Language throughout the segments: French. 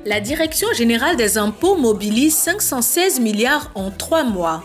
La Direction générale des impôts mobilise 516 milliards en 3 mois.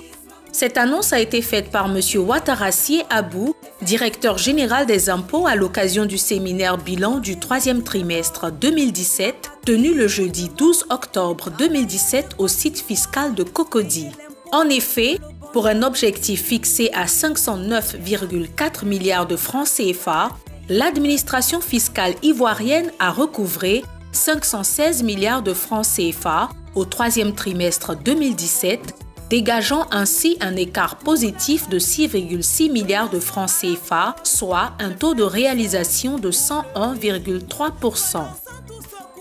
Cette annonce a été faite par M. Ouattara Abou, directeur général des impôts à l'occasion du séminaire bilan du 3e trimestre 2017, tenu le jeudi 12 octobre 2017 au site fiscal de Cocody. En effet, pour un objectif fixé à 509,4 milliards de francs CFA, l'administration fiscale ivoirienne a recouvré 516 milliards de francs CFA au 3e trimestre 2017, dégageant ainsi un écart positif de 6,6 milliards de francs CFA, soit un taux de réalisation de 101,3%.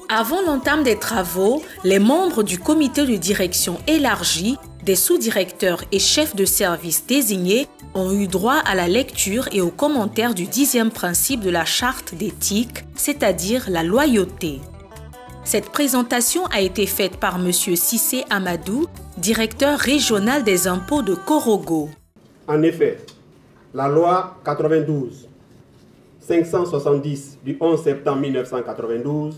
Avant l'entame des travaux, les membres du comité de direction élargi, des sous-directeurs et chefs de service désignés ont eu droit à la lecture et aux commentaires du 10e principe de la charte d'éthique, c'est-à-dire la loyauté. Cette présentation a été faite par M. Cissé Amadou, directeur régional des impôts de Korogo. En effet, la loi 92-570 du 11 septembre 1992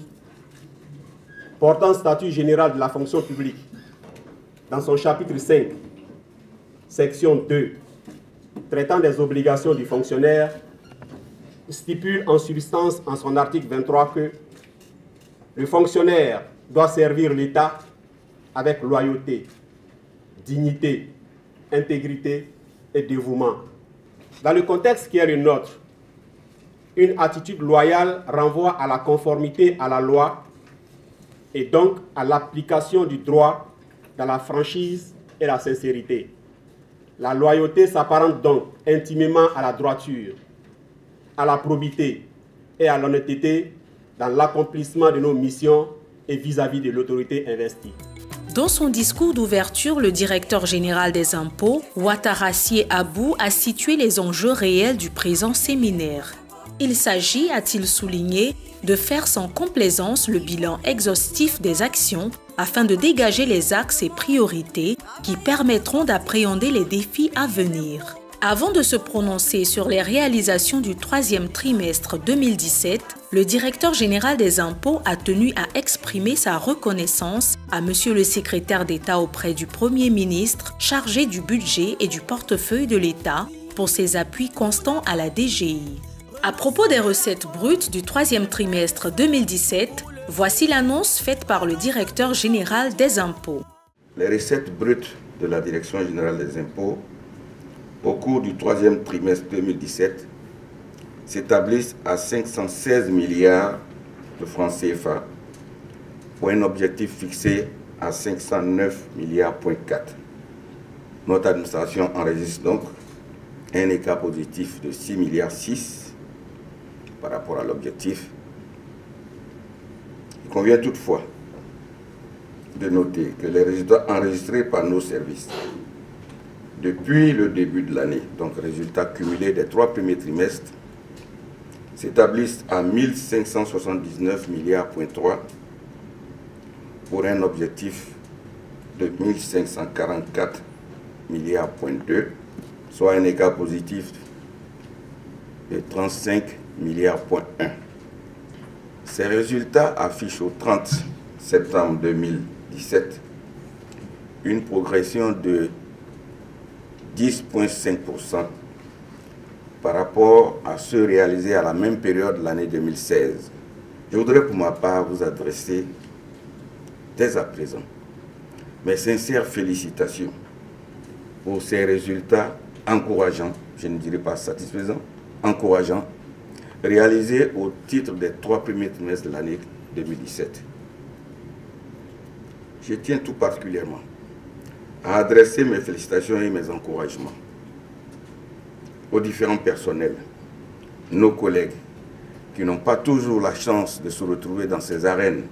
portant statut général de la fonction publique, dans son chapitre 5, section 2, traitant des obligations du fonctionnaire, stipule en substance en son article 23 que le fonctionnaire doit servir l'État avec loyauté, dignité, intégrité et dévouement. Dans le contexte qui est le nôtre, une attitude loyale renvoie à la conformité à la loi et donc à l'application du droit dans la franchise et la sincérité. La loyauté s'apparente donc intimement à la droiture, à la probité et à l'honnêteté dans l'accomplissement de nos missions et vis-à-vis de l'autorité investie. Dans son discours d'ouverture, le directeur général des impôts, Ouattara Abou, a situé les enjeux réels du présent séminaire. Il s'agit, a-t-il souligné, de faire sans complaisance le bilan exhaustif des actions afin de dégager les axes et priorités qui permettront d'appréhender les défis à venir. Avant de se prononcer sur les réalisations du 3e trimestre 2017, le directeur général des impôts a tenu à exprimer sa reconnaissance à Monsieur le secrétaire d'État auprès du Premier ministre chargé du budget et du portefeuille de l'État pour ses appuis constants à la DGI. À propos des recettes brutes du 3e trimestre 2017, voici l'annonce faite par le directeur général des impôts. Les recettes brutes de la Direction générale des impôts au cours du 3e trimestre 2017 s'établissent à 516 milliards de francs CFA pour un objectif fixé à 509 milliards,4. Notre administration enregistre donc un écart positif de 6 milliards 6 par rapport à l'objectif. Il convient toutefois de noter que les résultats enregistrés par nos services depuis le début de l'année, donc résultats cumulés des 3 premiers trimestres, s'établissent à 1579 milliards,3 pour un objectif de 1544 milliards,2, soit un écart positif de 35 milliards,1. Ces résultats affichent au 30 septembre 2017 une progression de 10,5% par rapport à ceux réalisés à la même période de l'année 2016. Je voudrais pour ma part vous adresser dès à présent mes sincères félicitations pour ces résultats encourageants, je ne dirais pas satisfaisants, encourageants, réalisés au titre des 3 premiers trimestres de l'année 2017. Je tiens tout particulièrement à adresser mes félicitations et mes encouragements aux différents personnels, nos collègues qui n'ont pas toujours la chance de se retrouver dans ces arènes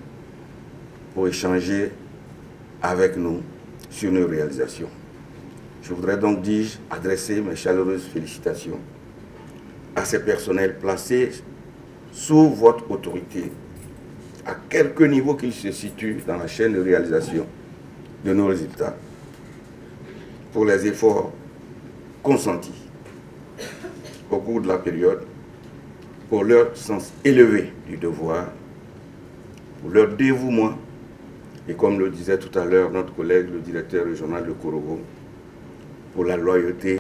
pour échanger avec nous sur nos réalisations. Je voudrais donc, dis-je, adresser mes chaleureuses félicitations à ces personnels placés sous votre autorité, à quelque niveau qu'ils se situent dans la chaîne de réalisation de nos résultats, pour les efforts consentis au cours de la période, pour leur sens élevé du devoir, pour leur dévouement Et comme le disait tout à l'heure notre collègue, le directeur régional de Korogo, pour la loyauté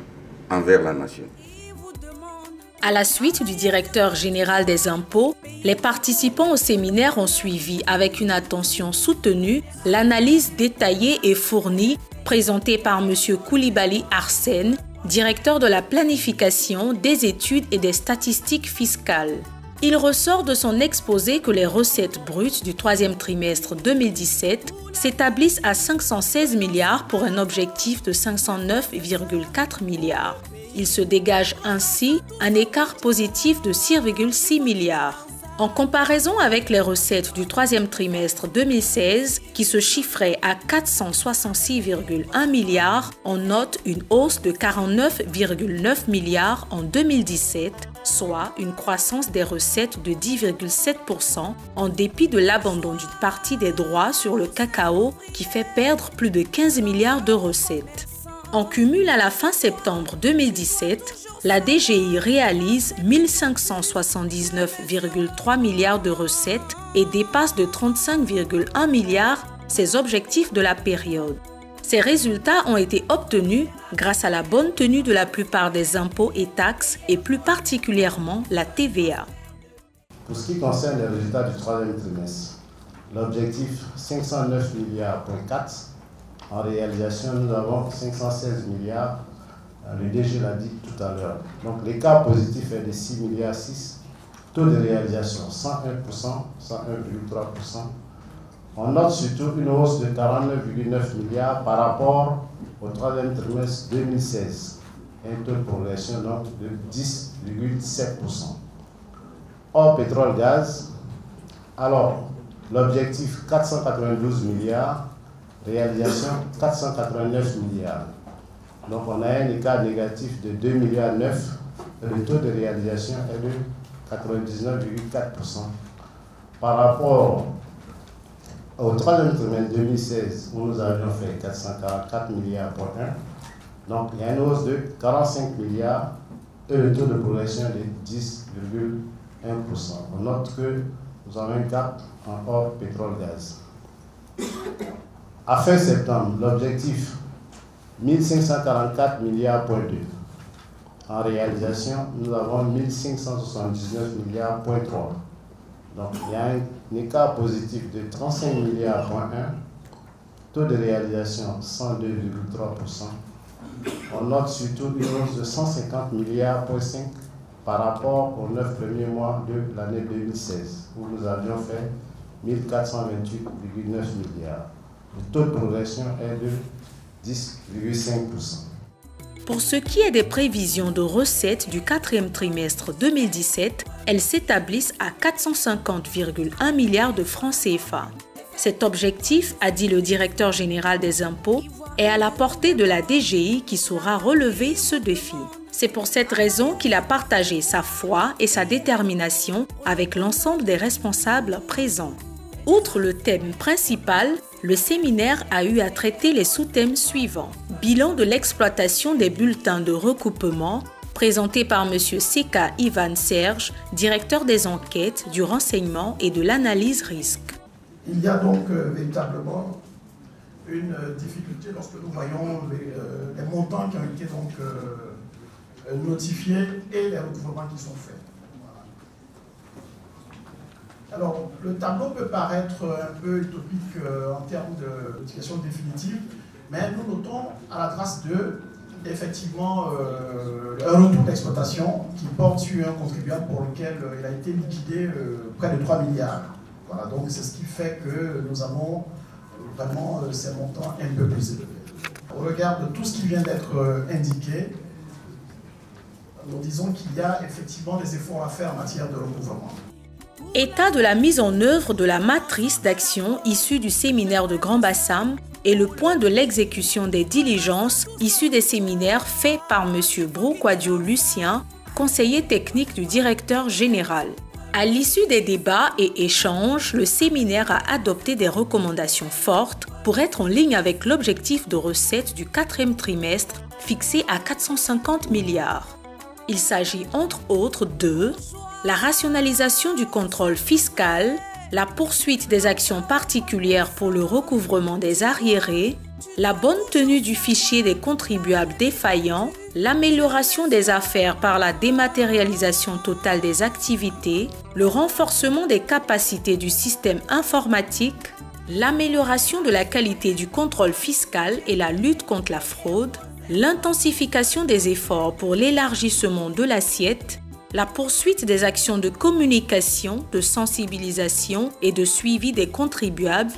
envers la nation. À la suite du directeur général des impôts, les participants au séminaire ont suivi avec une attention soutenue l'analyse détaillée et fournie présentée par M. Koulibaly Arsène, directeur de la planification, des études et des statistiques fiscales. Il ressort de son exposé que les recettes brutes du troisième trimestre 2017 s'établissent à 516 milliards pour un objectif de 509,4 milliards. Il se dégage ainsi un écart positif de 6,6 milliards. En comparaison avec les recettes du troisième trimestre 2016, qui se chiffraient à 466,1 milliards, on note une hausse de 49,9 milliards en 2017, soit une croissance des recettes de 10,7% en dépit de l'abandon d'une partie des droits sur le cacao qui fait perdre plus de 15 milliards de recettes. En cumul à la fin septembre 2017, la DGI réalise 1579,3 milliards de recettes et dépasse de 35,1 milliards ses objectifs de la période. Ces résultats ont été obtenus grâce à la bonne tenue de la plupart des impôts et taxes et plus particulièrement la TVA. Pour ce qui concerne les résultats du troisième trimestre, l'objectif 509 milliards, en réalisation, nous avons 516 milliards. Le DG l'a dit tout à l'heure. Donc l'écart positif est de 6,6 milliards. Taux de réalisation 101%, 101,3%. On note surtout une hausse de 49,9 milliards par rapport au troisième trimestre 2016. Un taux de progression donc de 10,7%. Hors pétrole-gaz, alors l'objectif 492 milliards. Réalisation 489 milliards. Donc on a un écart négatif de 2,9 milliards. Le taux de réalisation est de 99,4%. Par rapport au troisième trimestre 2016, où nous avions fait 444 milliards pour 1. Donc il y a une hausse de 45 milliards et le taux de progression de 10,1%. On note que nous avons un cap en hors pétrole-gaz. À fin septembre, l'objectif 1544 milliards. En réalisation, nous avons 1579 milliards. Donc il y a un écart positif de 35 milliards. Taux de réalisation 102,3%. On note surtout une hausse de 150 milliards par rapport aux 9 premiers mois de l'année 2016, où nous avions fait 1428,9 milliards. Le taux de progression est de 10,5%. Pour ce qui est des prévisions de recettes du quatrième trimestre 2017, elles s'établissent à 450,1 milliards de francs CFA. Cet objectif, a dit le directeur général des impôts, est à la portée de la DGI qui saura relever ce défi. C'est pour cette raison qu'il a partagé sa foi et sa détermination avec l'ensemble des responsables présents. Outre le thème principal, le séminaire a eu à traiter les sous-thèmes suivants. Bilan de l'exploitation des bulletins de recoupement, présenté par M. Seka Ivan Serge, directeur des enquêtes, du renseignement et de l'analyse risque. Il y a donc véritablement une difficulté lorsque nous voyons les montants qui ont été donc, notifiés et les recouvrements qui sont faits. Alors, le tableau peut paraître un peu utopique en termes de notification définitive, mais nous notons à la trace de, effectivement, un retour d'exploitation qui porte sur un contribuable pour lequel il a été liquidé près de 3 milliards. Voilà, donc c'est ce qui fait que nous avons vraiment ces montants un peu plus élevés. Au regard de tout ce qui vient d'être indiqué, nous disons qu'il y a effectivement des efforts à faire en matière de recouvrement. État de la mise en œuvre de la matrice d'action issue du séminaire de Grand Bassam et le point de l'exécution des diligences issues des séminaires faits par M. Broukwadio Lucien, conseiller technique du directeur général. À l'issue des débats et échanges, le séminaire a adopté des recommandations fortes pour être en ligne avec l'objectif de recettes du quatrième trimestre fixé à 450 milliards. Il s'agit entre autres de la rationalisation du contrôle fiscal, la poursuite des actions particulières pour le recouvrement des arriérés, la bonne tenue du fichier des contribuables défaillants, l'amélioration des affaires par la dématérialisation totale des activités, le renforcement des capacités du système informatique, l'amélioration de la qualité du contrôle fiscal et la lutte contre la fraude, l'intensification des efforts pour l'élargissement de l'assiette, la poursuite des actions de communication, de sensibilisation et de suivi des contribuables.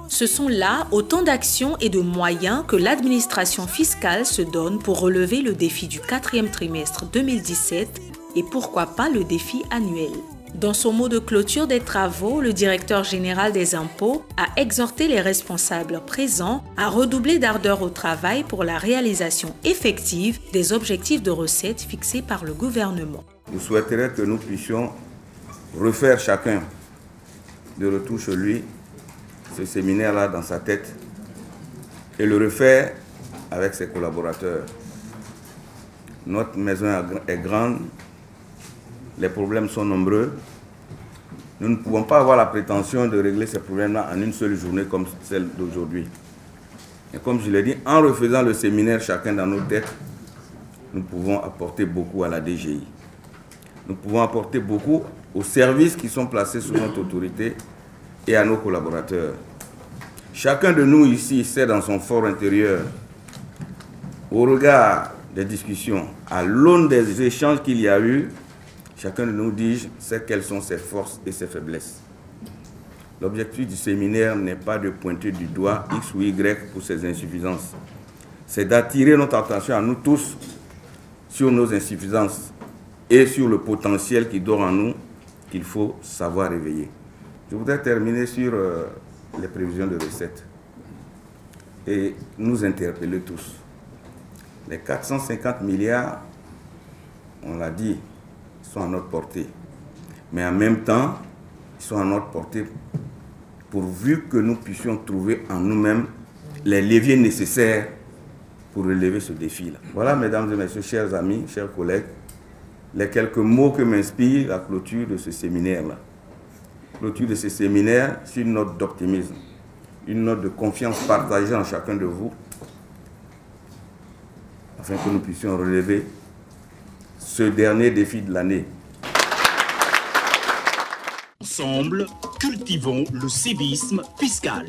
Ce sont là autant d'actions et de moyens que l'administration fiscale se donne pour relever le défi du 4e trimestre 2017 et pourquoi pas le défi annuel. Dans son mot de clôture des travaux, le directeur général des impôts a exhorté les responsables présents à redoubler d'ardeur au travail pour la réalisation effective des objectifs de recettes fixés par le gouvernement. Je souhaiterais que nous puissions refaire chacun de retour chez lui ce séminaire-là dans sa tête et le refaire avec ses collaborateurs. Notre maison est grande, les problèmes sont nombreux. Nous ne pouvons pas avoir la prétention de régler ces problèmes-là en une seule journée comme celle d'aujourd'hui. Et comme je l'ai dit, en refaisant le séminaire chacun dans nos têtes, nous pouvons apporter beaucoup à la DGI. Nous pouvons apporter beaucoup aux services qui sont placés sous notre autorité et à nos collaborateurs. Chacun de nous ici sait dans son fort intérieur, au regard des discussions, à l'aune des échanges qu'il y a eu, chacun de nous sait quelles sont ses forces et ses faiblesses. L'objectif du séminaire n'est pas de pointer du doigt X ou Y pour ses insuffisances. C'est d'attirer notre attention à nous tous sur nos insuffisances et sur le potentiel qui dort en nous qu'il faut savoir réveiller. Je voudrais terminer sur les prévisions de recettes et nous interpeller tous. Les 450 milliards, on l'a dit, sont à notre portée. Mais en même temps, ils sont à notre portée pourvu que nous puissions trouver en nous-mêmes les leviers nécessaires pour relever ce défi-là. Voilà, mesdames et messieurs, chers amis, chers collègues, les quelques mots que m'inspire la clôture de ce séminaire-là. Clôture de ce séminaire, c'est une note d'optimisme, une note de confiance partagée en chacun de vous, afin que nous puissions relever ce dernier défi de l'année. Ensemble, cultivons le civisme fiscal.